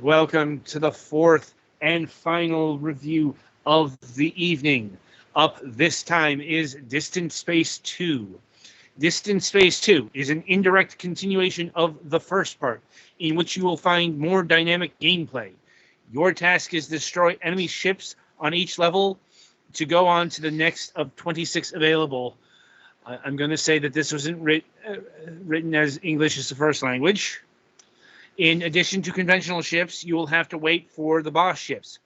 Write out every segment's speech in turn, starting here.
welcome to the fourth and final review of the evening. Up this time is Distant Space 2. Distant Space 2 is an indirect continuation of the first part, in which you will find more dynamic gameplay. Your task is to destroy enemy ships on each level to go on to the next of 26 available. I'm going to say that this wasn't written as English as the first language. In addition to conventional ships, you will have to wait for the boss ships.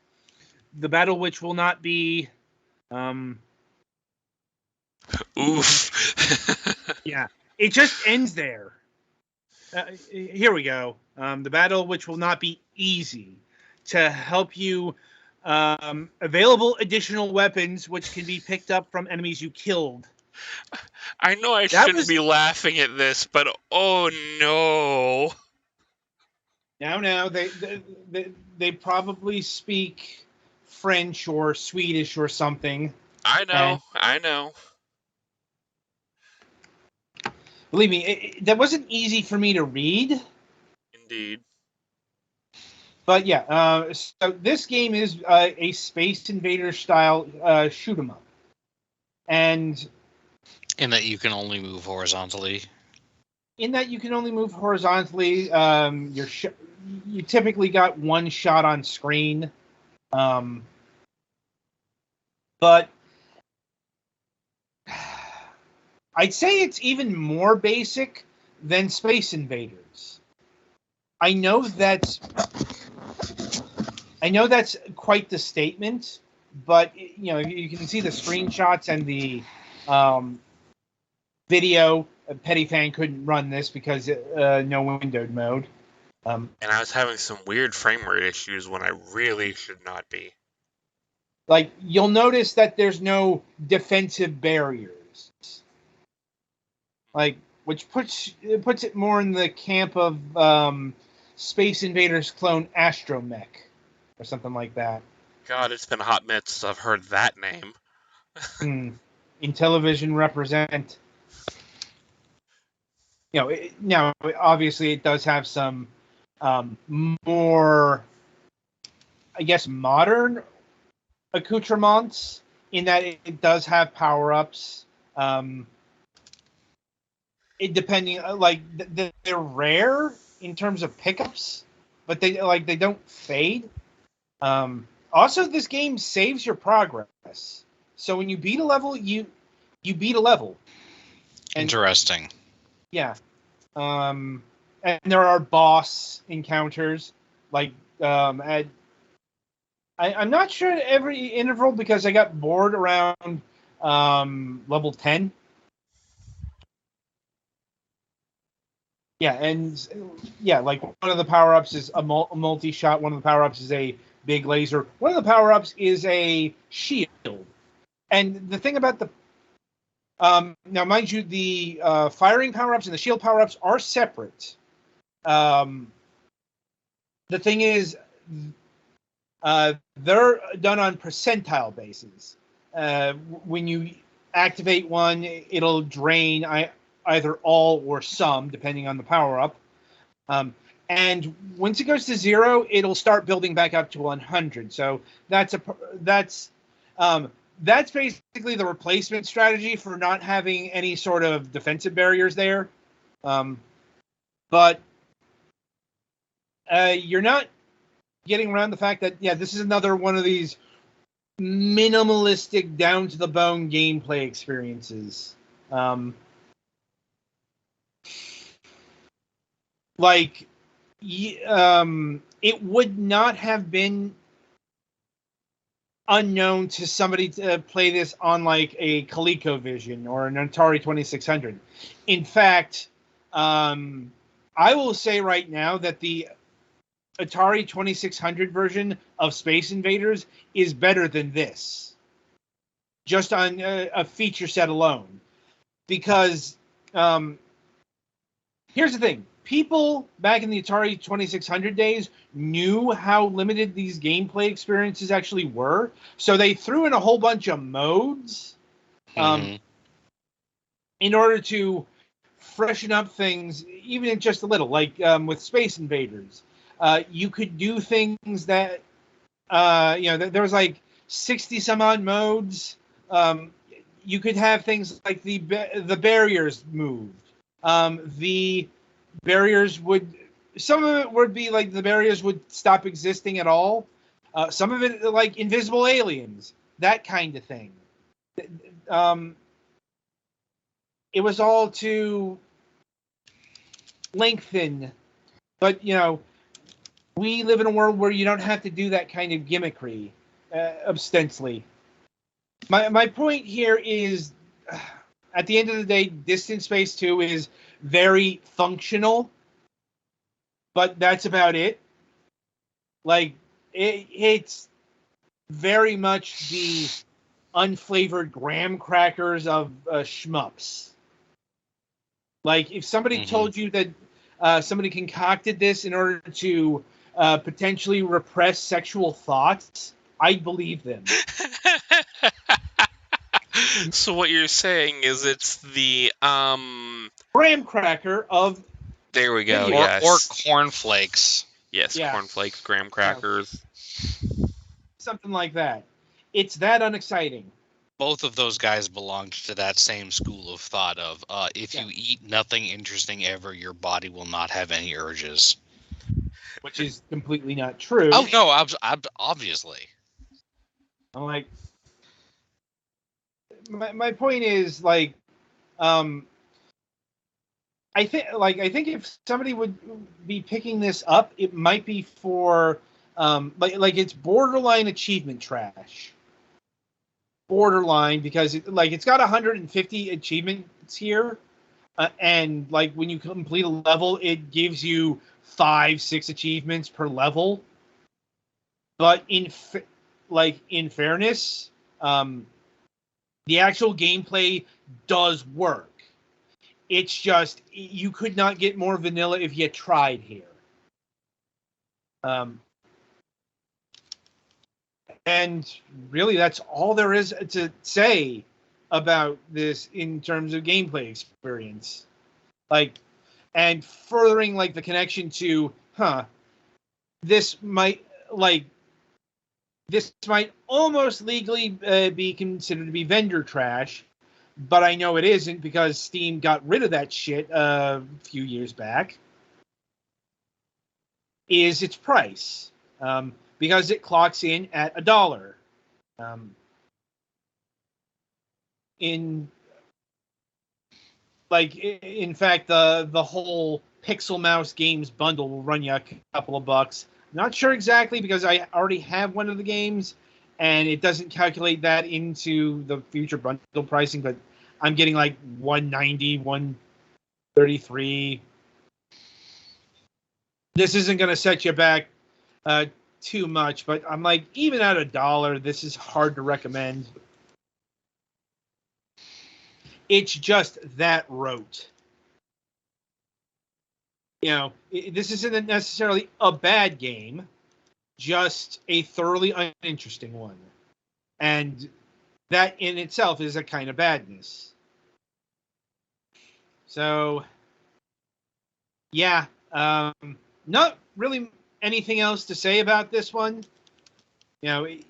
The battle which will not be... Oof. Yeah, it just ends there. Here we go. The battle which will not be easy. To help you, available additional weapons which can be picked up from enemies you killed. I know I shouldn't be laughing at this, but oh no. Now, they probably speak French or Swedish or something. I know. Believe me, that wasn't easy for me to read. Indeed. But yeah, so this game is a Space Invader style shoot 'em up, and in that you can only move horizontally. You typically got one shot on screen, but I'd say it's even more basic than Space Invaders. I know that's quite the statement, but you can see the screenshots and the video. Petty Fan couldn't run this because no windowed mode. And I was having some weird frame rate issues when I really should not be. Like, you'll notice that there's no defensive barriers. Like, which puts it more in the camp of Space Invaders clone Astromech or something like that. God, it's been a hot minute since I've heard that name. Intellivision represent. Now obviously it does have some more, I guess, modern accoutrements in that it does have power-ups. They're rare in terms of pickups, but they don't fade. Also, this game saves your progress, so when you beat a level, you beat a level. Interesting. Yeah. And there are boss encounters, like I'm not sure at every interval because I got bored around level 10. Yeah, and like one of the power-ups is a multi-shot, one of the power-ups is a big laser, one of the power-ups is a shield. And the thing about the now, mind you, the firing power-ups and the shield power-ups are separate. The thing is, they're done on percentile basis. When you activate one, it'll drain either all or some, depending on the power-up. And once it goes to 0, it'll start building back up to 100. So that's basically the replacement strategy for not having any sort of defensive barriers there. But you're not getting around the fact that, this is another one of these minimalistic, down-to-the-bone gameplay experiences. It would not have been unknown to somebody to play this on like a ColecoVision or an Atari 2600. In fact, I will say right now that the Atari 2600 version of Space Invaders is better than this, just on a feature set alone. Because here's the thing. People back in the Atari 2600 days knew how limited these gameplay experiences actually were, so they threw in a whole bunch of modes in order to freshen up things, even just a little, like with Space Invaders. You could do things that, there was like 60 some odd modes. You could have things like the barriers moved. The barriers would, some of it would be like the barriers would stop existing at all. Some of it like invisible aliens, that kind of thing. It was all to lengthen, but we live in a world where you don't have to do that kind of gimmickry, ostensibly. My point here is, at the end of the day, Distant Space 2 is very functional, but that's about it. Like, it's very much the unflavored graham crackers of shmups. Like, if somebody told you that somebody concocted this in order to potentially repress sexual thoughts, I'd believe them. So what you're saying is it's the graham cracker of... There we go, yes. Or cornflakes. Yes, yeah. Cornflakes, graham crackers. Something like that. It's that unexciting. Both of those guys belonged to that same school of thought of, if you eat nothing interesting ever, your body will not have any urges. Which is completely not true. Oh, no, obviously. I'm like... My point is, like, I think if somebody would be picking this up, it might be for, like it's borderline achievement trash. Borderline, because it's got 150 achievements here, and like when you complete a level, it gives you 5-6 achievements per level. But in fairness, the actual gameplay does work. It's just, you could not get more vanilla if you tried here. And really, that's all there is to say about this in terms of gameplay experience. Like, and furthering like the connection to, this might almost legally be considered to be vendor trash, but I know it isn't because Steam got rid of that shit a few years back, is its price. Because it clocks in at $1. In fact, the whole Pixel Mouse Games bundle will run you a couple of bucks. Not sure exactly because I already have one of the games, and it doesn't calculate that into the future bundle pricing, but I'm getting like $190, $133. This isn't going to set you back too much, but I'm like, even at $1, this is hard to recommend. It's just that rote. This isn't necessarily a bad game, just a thoroughly uninteresting one. And that in itself is a kind of badness. So, yeah, not really anything else to say about this one. And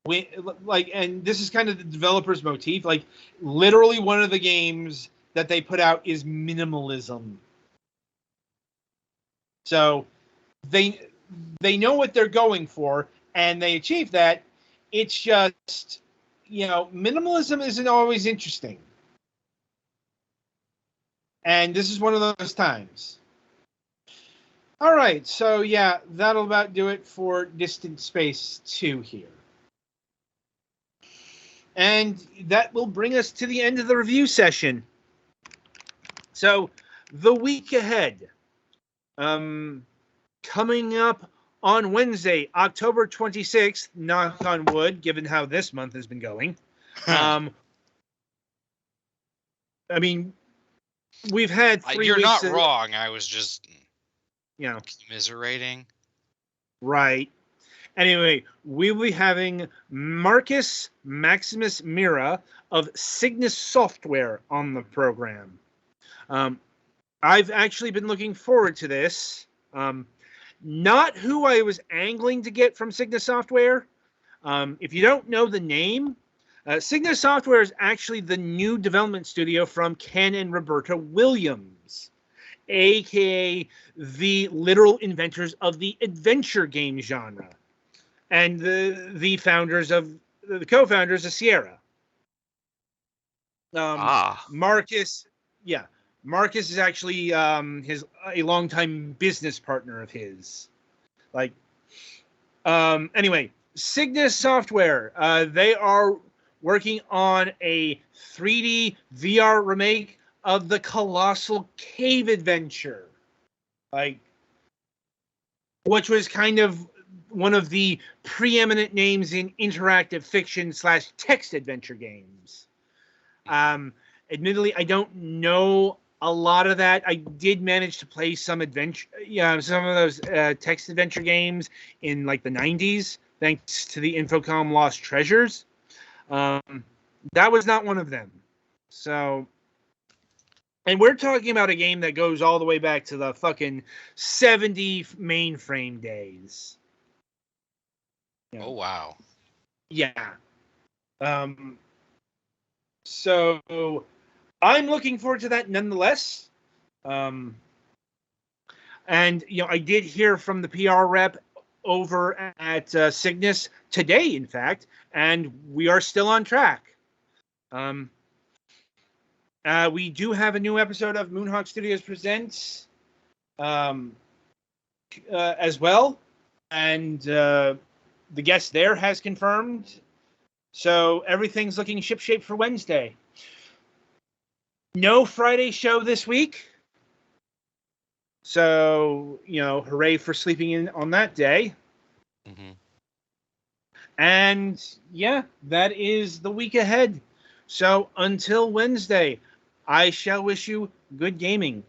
this is kind of the developer's motif. Like, literally one of the games that they put out is minimalism. So they know what they're going for, and they achieve that. It's just, minimalism isn't always interesting. And this is one of those times. All right, so yeah, that'll about do it for Distant Space 2 here. And that will bring us to the end of the review session. So, the week ahead. Coming up on Wednesday, October 26th, knock on wood, given how this month has been going. I mean, we've had 3 You're weeks not wrong. I was just, commiserating. Right. Anyway, we'll be having Marcus Maximus Mira of Cygnus Software on the program. I've actually been looking forward to this. not who I was angling to get from Cygnus Software. If you don't know the name, Cygnus Software is actually the new development studio from Ken and Roberta Williams, aka the literal inventors of the adventure game genre, and the co-founders of Sierra. Marcus is actually a longtime business partner of his. Anyway, Cygnus Software, they are working on a 3D VR remake of the Colossal Cave Adventure, which was kind of one of the preeminent names in interactive fiction / text adventure games. Admittedly, I don't know a lot of that. I did manage to play some of those text adventure games in the 90s, thanks to the Infocom Lost Treasures. That was not one of them. So, and we're talking about a game that goes all the way back to the fucking 70 mainframe days. Oh, wow. Yeah. So I'm looking forward to that nonetheless. And I did hear from the PR rep over at Cygnus today, in fact, and we are still on track. We do have a new episode of Moonhawk Studios Presents as well, and the guest there has confirmed. So everything's looking shipshape for Wednesday. No Friday show this week. So, hooray for sleeping in on that day. Mm-hmm. And yeah, that is the week ahead. So until Wednesday, I shall wish you good gaming.